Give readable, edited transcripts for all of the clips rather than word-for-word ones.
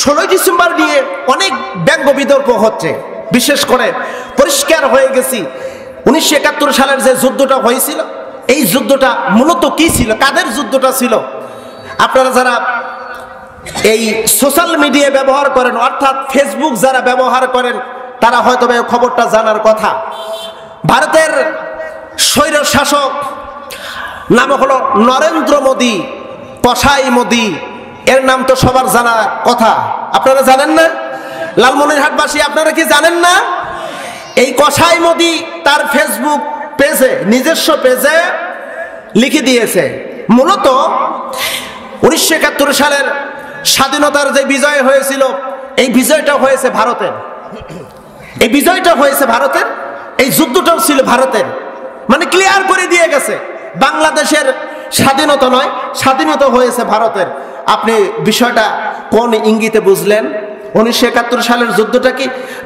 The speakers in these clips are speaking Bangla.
16 ডিসেম্বর নিয়ে অনেক ব্যঙ্গ বিতর্ক হচ্ছে। বিশেষ করে পরিষ্কার হয়ে গেছি 1971 সালের যে যুদ্ধটা হয়েছিল, এই যুদ্ধটা মূলত কি ছিল, কাদের যুদ্ধটা ছিল? আপনারা যারা এই সোশ্যাল মিডিয়া ব্যবহার করেন, অর্থাৎ ফেসবুক যারা ব্যবহার করেন, তারা হয়তো খবরটা জানার কথা। ভারতের স্বৈর শাসক নাম হলো নরেন্দ্র মোদী, কসাই মোদী, এর নাম তো সবার জানা কথা। আপনারা জানেন না? লালমনিরহাটবাসী আপনারা কি জানেন না? এই কসাই মোদী তার ফেসবুক পেজে, নিজস্ব পেজে লিখে দিয়েছে, মূলত 1971 সালের স্বাধীনতার যে বিজয় হয়েছিল, এই বিজয়টা হয়েছে ভারতের, এই বিজয়টা হয়েছে ভারতের, এই যুদ্ধটাও ছিল ভারতের। মানে ক্লিয়ার করে দিয়ে গেছে বাংলাদেশের স্বাধীনতা নয়, স্বাধীনতা হয়েছে ভারতের। আপনি বিষয়টা কোন ইঙ্গিতে বুঝলেন? 1971 সালের যুদ্ধটা কি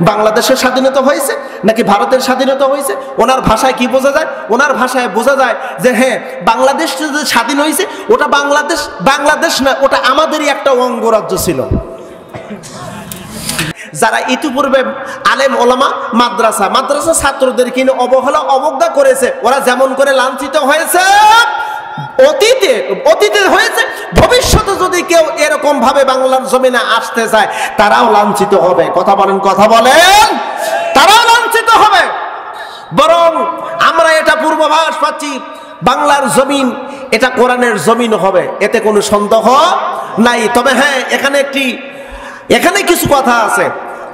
বাংলাদেশের স্বাধীনতা হয়েছে নাকি ভারতের স্বাধীনতা হয়েছে? ওনার ভাষায় কি বোঝা যায়? ওনার ভাষায় বোঝা যায় যে হ্যাঁ, বাংলাদেশ যে স্বাধীন হয়েছে ওটা বাংলাদেশ না, ওটা আমাদেরই একটা অঙ্গরাজ্য ছিল। যারা ইতিপূর্বে আলেম ওলামা মাদ্রাসা ছাত্রদের কিনে অবজ্ঞা করেছে, ওরা যেমন করে লাঞ্ছিত হয়েছে অতীতে হয়েছে, ভবিষ্যতে যদি কেউ এরকম ভাবে বাংলার জমিনে আসতে চায় তারাও লাঞ্ছিত হবে। কথা বলেন, তারাও লাঞ্ছিত হবে। বরং আমরা এটা পূর্বাভাস পাচ্ছি, বাংলার জমিন এটা কোরআনের জমিন হবে, এতে কোনো সন্দেহ নাই। তবে হ্যাঁ, এখানে কিছু কথা আছে।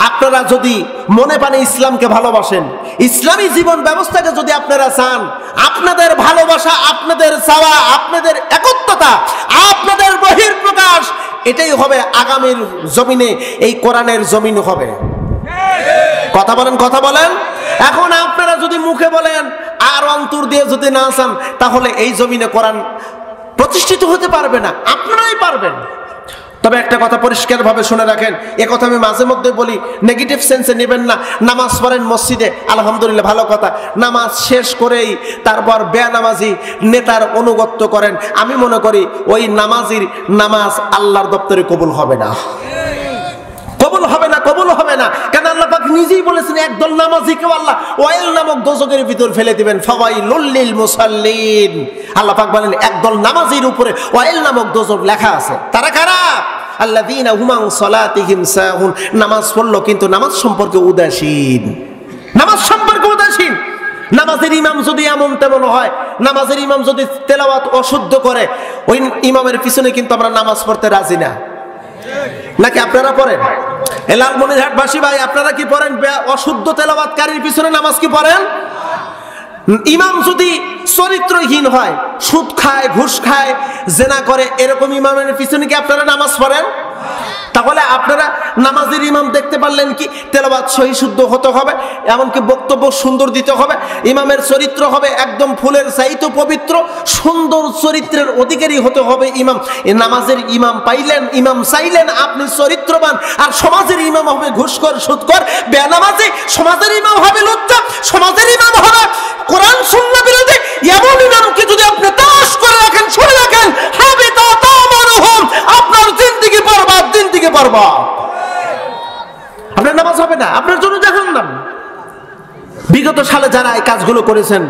আপনারা যদি মনে প্রাণে ইসলামকে ভালোবাসেন, ইসলামী জীবন ব্যবস্থাকে যদি আপনারা চান, আপনাদের ভালোবাসা, আপনাদের চাওয়া, আপনাদের একত্বতা, আপনাদের বহিঃপ্রকাশ, এটাই হবে আগামীর জমিনে, এই কোরআনের জমিন হবে। কথা বলেন। এখন আপনারা যদি মুখে বলেন আর অন্তর দিয়ে যদি না চান, তাহলে এই জমিনে কোরআন প্রতিষ্ঠিত হতে পারবে না, আপনারাই পারবেন। তবে একটা কথা পরিষ্কার ভাবে শুনে রাখেন, এ কথা আমি মাঝে মধ্যে বলি, নেগেটিভ সেন্সে নেবেন না। নামাজ পড়েন মসজিদে, আলহামদুলিল্লাহ, ভালো কথা। নামাজ শেষ করেই তারপর বেনামাজি নেতার অনুগত্য করেন, আমি মনে করি ওই নামাজির নামাজ আল্লাহর দপ্তরে কবুল হবে না, কবুল হবে না। কেন? আল্লাহ পাক নিজেই বলেছেন, একদল নামাজিকেও আল্লাহ ওয়াইল নামক দোজখের ভিতর ফেলে দিবেন, ফাওয়াইলুল লিল মুসাল্লিন। আল্লাহ পাক বলেন একদল নামাজির উপরে ওয়াইল নামক দোজখ লেখা আছে। তারা কারা? আল্লাযীনা হুম আন সালাতিহিম সাহুন, নামাজ পড়লো কিন্তু নামাজ সম্পর্কে উদাসীন, নামাজের ইমাম যদি এমন তেমন হয়, নামাজের ইমাম যদি তেলাওয়াত অশুদ্ধ করে, ওই ইমামের পিছনে কিন্তু আমরা নামাজ পড়তে রাজি না। নাকি আপনারা পড়েন? লালমনিরহাটবাসী ভাই, আপনারা কি পড়েন? অশুদ্ধ তেলাওয়াতকারীর পিছনে নামাজ কি পড়েন? ইমাম যদি চরিত্রহীন হয়, সুদ খায়, ঘুষ খায়, জেনা করে, এরকম ইমামের পিছনে কি আপনারা নামাজ পড়েন? তাহলে আপনারা নামাজের ইমাম দেখতে পারলেন কি? তেলাওয়াত সহি শুদ্ধ হতে হবে, এমনকি বক্তব্য সুন্দর দিতে হবে, ইমামের চরিত্র হবে একদম ফুলের চাইতে পবিত্র, সুন্দর চরিত্রের অধিকারী হতে হবে ইমাম। নামাজের ইমাম পাইলেন, ইমাম চাইলেন আপনি চরিত্রবান, আর সমাজের ইমাম হবে ঘুষখোর, সুদখোর, বেনামাজি। সমাজের ইমাম হবে লুচ্চা, সমাজের ইমাম হবে কোরআন সুন্নাহ বিরোধী। এমন ইমামকে যদি আপনি তালাশ করে রাখেন, শুনে রাখেন, হাবিতা তামারুহুম, আপনার জিন্দেগি বরবাদ, জিন্দেগি বরবাদ। আপনার নামাজ হবে না, আপনার জন্য জাহান্নাম। বিগত সালে যারা এই কাজগুলো করেছেন,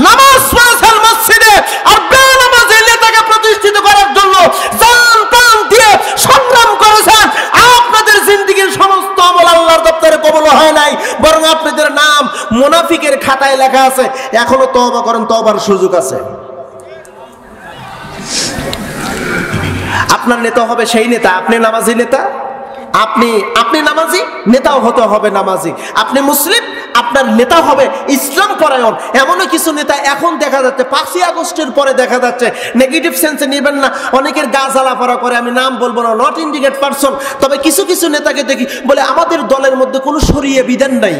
নামাজ পড়েছেন মসজিদে, আর বেনামাজি নেতাকে প্রতিষ্ঠিত করার জন্য জান প্রাণ দিয়ে সংগ্রাম করেছেন, আপনাদের জিন্দেগির সমস্ত আমল আল্লাহর দপ্তরে কবুল হয় নাই, বরং আপনাদের নাম মুনাফিকের খাতায় লেখা আছে। এখনো তওবা করেন, তওবার সুযোগ আছে। আপনার নেতা হবে সেই নেতা, আপনি নামাজি নেতা, আপনি নামাজি, নেতাও হতে হবে নামাজি। আপনি মুসলিম, আপনার নেতা হবে ইসলাম পরায়ণ। এমনও কিছু নেতা এখন দেখা যাচ্ছে, 5ই আগস্টের পরে দেখা যাচ্ছে, নেগেটিভ সেন্সে নেবেন না, অনেকের গা জ্বালাফাড়া করে, আমি নাম বলবো না, নট ইন্ডিকেট পারসন। তবে কিছু নেতাকে দেখি বলে আমাদের দলের মধ্যে কোনো শরিয়া বিধান নাই।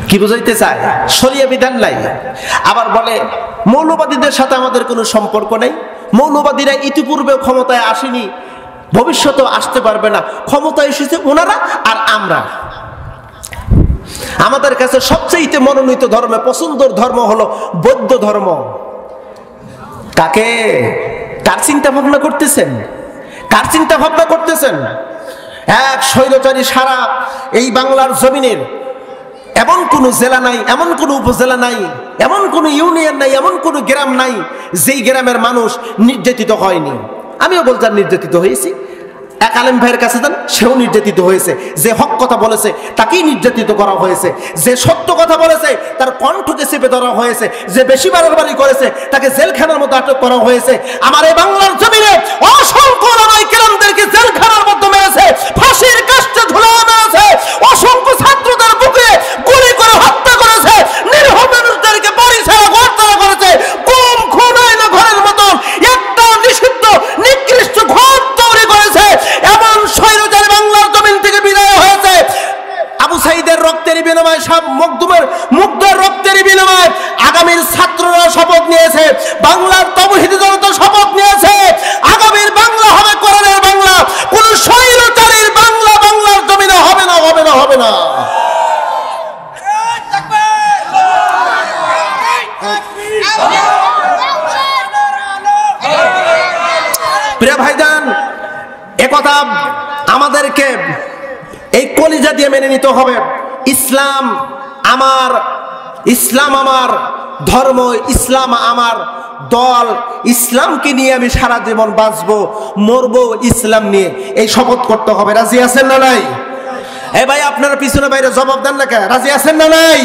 কি বুঝাইতে চায়? শরিয়া বিধান নাই। আবার বলে মৌলবাদীদের সাথে আমাদের কোনো সম্পর্ক নেই, মৌলবাদীরা ইতিপূর্বে ক্ষমতায় আসেনি, ভবিষ্যতেও আসতে পারবে না, ক্ষমতায় এসেছে ওনারা আর আমরা। আমাদের কাছে সবচেয়ে মনোনীত ধর্ম, পছন্দের ধর্ম হলো বৌদ্ধ ধর্ম। কাকে? কার চিন্তা ভাবনা করতেছেন? কার চিন্তা ভাবনা করতেছেন? এক স্বৈরাচারী সারা এই বাংলার জমিনের এমন কোন জেলা নাই, এমন কোন উপজেলা নাই, এমন কোন ইউনিয়ন নাই, এমন কোন গ্রাম নাই যেই গ্রামের মানুষ নির্যাতিত হয়নি। আমিও বলতাম নির্যাতিত হয়েছি। এক আলেম ভাইয়ের কাছে যান, সেও নির্যাতিত হয়েছে। যে হক কথা বলেছে তাকেই নির্যাতিত করা হয়েছে, যে সত্য কথা বলেছে তার কণ্ঠকে চেপে ধরা হয়েছে, যে বেশি বাড়াবাড়ি করেছে তাকে জেলখানার মধ্যে আটক করা হয়েছে। আমার এই বাংলার জমিনে অসংখ্য ওলামায়ে কেরামদেরকে জেলখানার মধ্যে মেরেছে, ফাঁসির কাস্টে ঝুলানো মেরেছে, অসংখ্য ছাত্রদের বুকে গুলি করে হত্যা করেছে, নিরীহ মানুষদেরকে বাড়ি ছাড়া ঘর ছাড়া করেছে, গুম খুন আইনা ঘরের মতন একটা নিষিদ্ধ নিকৃষ্ট ঘর তৈরি করেছে। এমন স্বৈরাচারী বাংলার জমিন থেকে বিদায় হয়েছে। আবু সাঈদের রক্তের বিনিময়ে, সব মুগ্ধের রক্তের বিনিময়ে আগামীর ছাত্ররা শপথ নিয়েছে, বাংলার তৌহিদি জনতা শপথ নিয়েছে, আগামীর বাংলা হবে কোরআনের বাংলা। কোন স্বৈরাচারীর বাংলা বাংলার জমিনে হবে না, হবে না, হবে না। প্রিয় ভাইজান, একথা আমাদেরকে এই কলিজা দিয়ে মেনে নিতে হবে। ইসলাম আমার, ইসলাম আমার ধর্ম, ইসলাম আমার দল, ইসলামকে নিয়ে আমি সারা জীবন বাঁচবো, মরবো ইসলাম নিয়ে, এই শপথ করতে হবে। রাজি আছেন না নাই? এই ভাই আপনারা পিছনে বাইরে জবাব দেন না কে? রাজি আছেন না নাই?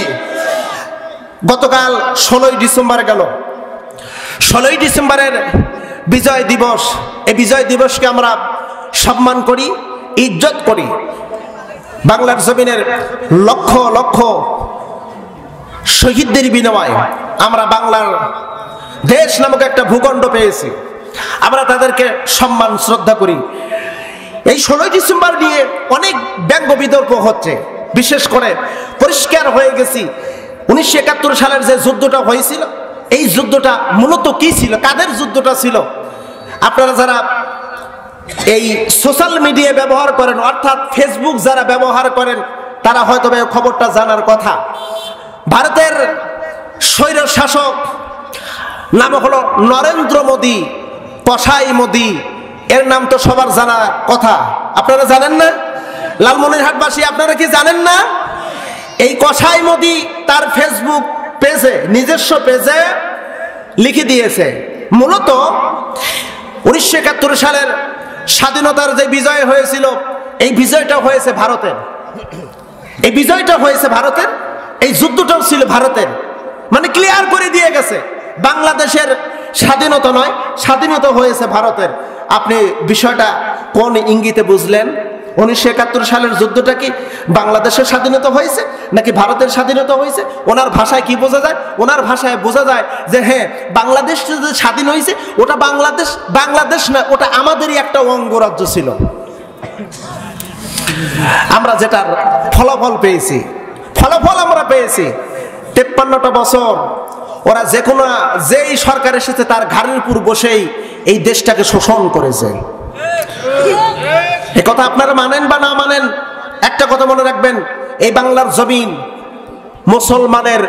গতকাল 16ই ডিসেম্বর গেল। 16ই ডিসেম্বরের বিজয় দিবস। এই বিজয় দিবসকে আমরা সম্মান করি, ইজ্জত করি। বাংলার জমিনের লক্ষ লক্ষ শহীদদের বিনিময়ে আমরা বাংলার দেশ নামক একটা ভূখণ্ড পেয়েছি। আমরা তাদেরকে সম্মান শ্রদ্ধা করি। এই 16ই ডিসেম্বর নিয়ে অনেক ব্যঙ্গ বিতর্ক হচ্ছে। বিশেষ করে পরিষ্কার হয়ে গেছি 1971 সালের যে যুদ্ধটা হয়েছিল, এই যুদ্ধটা মূলত কি ছিল, কাদের যুদ্ধটা ছিল? আপনারা যারা এই সোশ্যাল মিডিয়া ব্যবহার করেন, অর্থাৎ ফেসবুক যারা ব্যবহার করেন, তারা হয়তো খবরটা জানার কথা। ভারতের স্বৈর শাসক নাম হলো নরেন্দ্র মোদী, কসাই মোদী, এর নাম তো সবার জানা কথা। আপনারা জানেন না? লালমনিরহাটবাসী আপনারা কি জানেন না? এই কসাই মোদী তার ফেসবুক পেজে, নিজস্ব পেজে লিখে দিয়েছে, মূলত 1971 সালের স্বাধীনতার যে বিজয় হয়েছিল, এই বিজয়টা হয়েছে ভারতের। এই বিজয়টা হয়েছে ভারতের, এই যুদ্ধটাও ছিল ভারতের। মানে ক্লিয়ার করে দিয়ে গেছে বাংলাদেশের স্বাধীনতা নয়, স্বাধীনতা হয়েছে ভারতের। আপনি বিষয়টা কোন ইঙ্গিতে বুঝলেন? 1971 সালের যুদ্ধটা কি বাংলাদেশের স্বাধীনতা হয়েছে নাকি ভারতের স্বাধীনতা হয়েছে? ওনার ভাষায় কি বোঝা যায়? ওনার ভাষায় বোঝা যায় যে হ্যাঁ, বাংলাদেশ যে স্বাধীন হয়েছে ওটা বাংলাদেশ না, ওটা আমাদেরই একটা অঙ্গরাজ্য ছিল। আমরা যেটার ফলাফল পেয়েছি, ফলাফল আমরা পেয়েছি 53টা বছর ওরা যে কোনো যেই সরকার এসেছে তার ঘাড়ের উপর বসেই এই দেশটাকে শোষণ করেছে। এই কথা আপনারা মানেন বা না মানেন, একটা কথা মনে রাখবেন, এই বাংলার জমিন মুসলমানের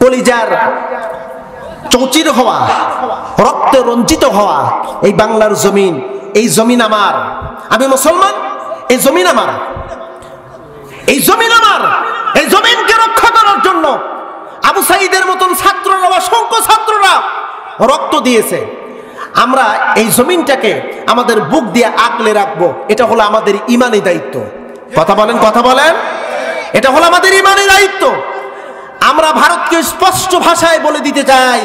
কলিজার চৌচির হওয়া, রক্তে রঞ্জিত হওয়া এই বাংলার জমিন, এই জমিন আমার। আমি মুসলমান, এই জমিন আমার, এই জমিন আমার। এই জমিনকে রক্ষা করার জন্য আবু সাঈদের মতন ছাত্ররা, অসংখ্য ছাত্ররা রক্ত দিয়েছে। আমরা এই জমিনটাকে আমাদের বুক দিয়ে আঁকলে রাখবো, এটা হলো আমাদের ইমানি দায়িত্ব। কথা বলেন, কথা বলেন, এটা হলো আমাদের ইমানি দায়িত্ব। আমরা ভারতকে স্পষ্ট ভাষায় বলে দিতে চাই,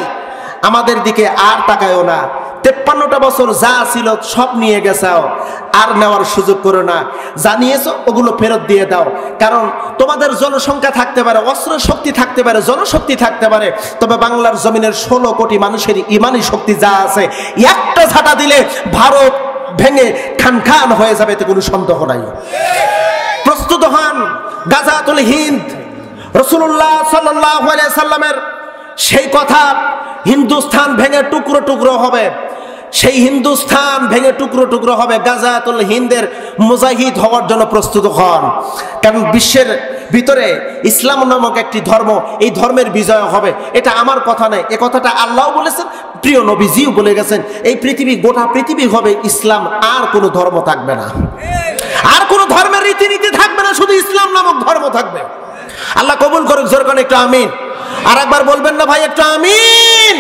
আমাদের দিকে আর তাকায়ও না। 53টা বছর যা ছিল সব নিয়ে গেছাও, আর নেওয়ার সুযোগ করো না। যা নিয়েছো ওগুলো ফেরত দিয়ে দাও। কারণ তোমাদের জনসংখ্যা থাকতে পারে, অস্ত্র শক্তি থাকতে পারে, জনশক্তি থাকতে পারে, তবে বাংলার জমিনের 16 কোটি মানুষের ইমানি শক্তি যা আছে, একটা ঝাঁটা দিলে ভারত ভেঙে খান খান হয়ে যাবে, এতে কোনো সন্দেহ নাই। প্রস্তুত হন। গাজাতুল হিন্দ, রাসূলুল্লাহ সাল্লাল্লাহু আলাইহি সাল্লামের সেই কথা, হিন্দুস্তান ভেঙে টুকরো টুকরো হবে, সেই হিন্দুস্তান ভেঙে টুকরো টুকরো হবে। গাজাতুল হিন্দের মুজাহিদ হওয়ার জন্য প্রস্তুত হন। কারণ ভিতরে ইসলাম নামক একটি ধর্ম, এই ধর্মের বিজয় হবে। এটা আমার কথা নয়, এ কথাটা আল্লাহ বলেছেন, প্রিয় নবীজিও বলে গেছেন। এই পৃথিবী, গোটা পৃথিবী হবে ইসলাম, আর কোনো ধর্ম থাকবে না, আর কোনো ধর্মের রীতিনীতি থাকবে না, শুধু ইসলাম নামক ধর্ম থাকবে। আল্লাহ কবুল করুক, জোর করে একটু আমিন। আর একবার বলবেন না ভাই, একটু আমিন।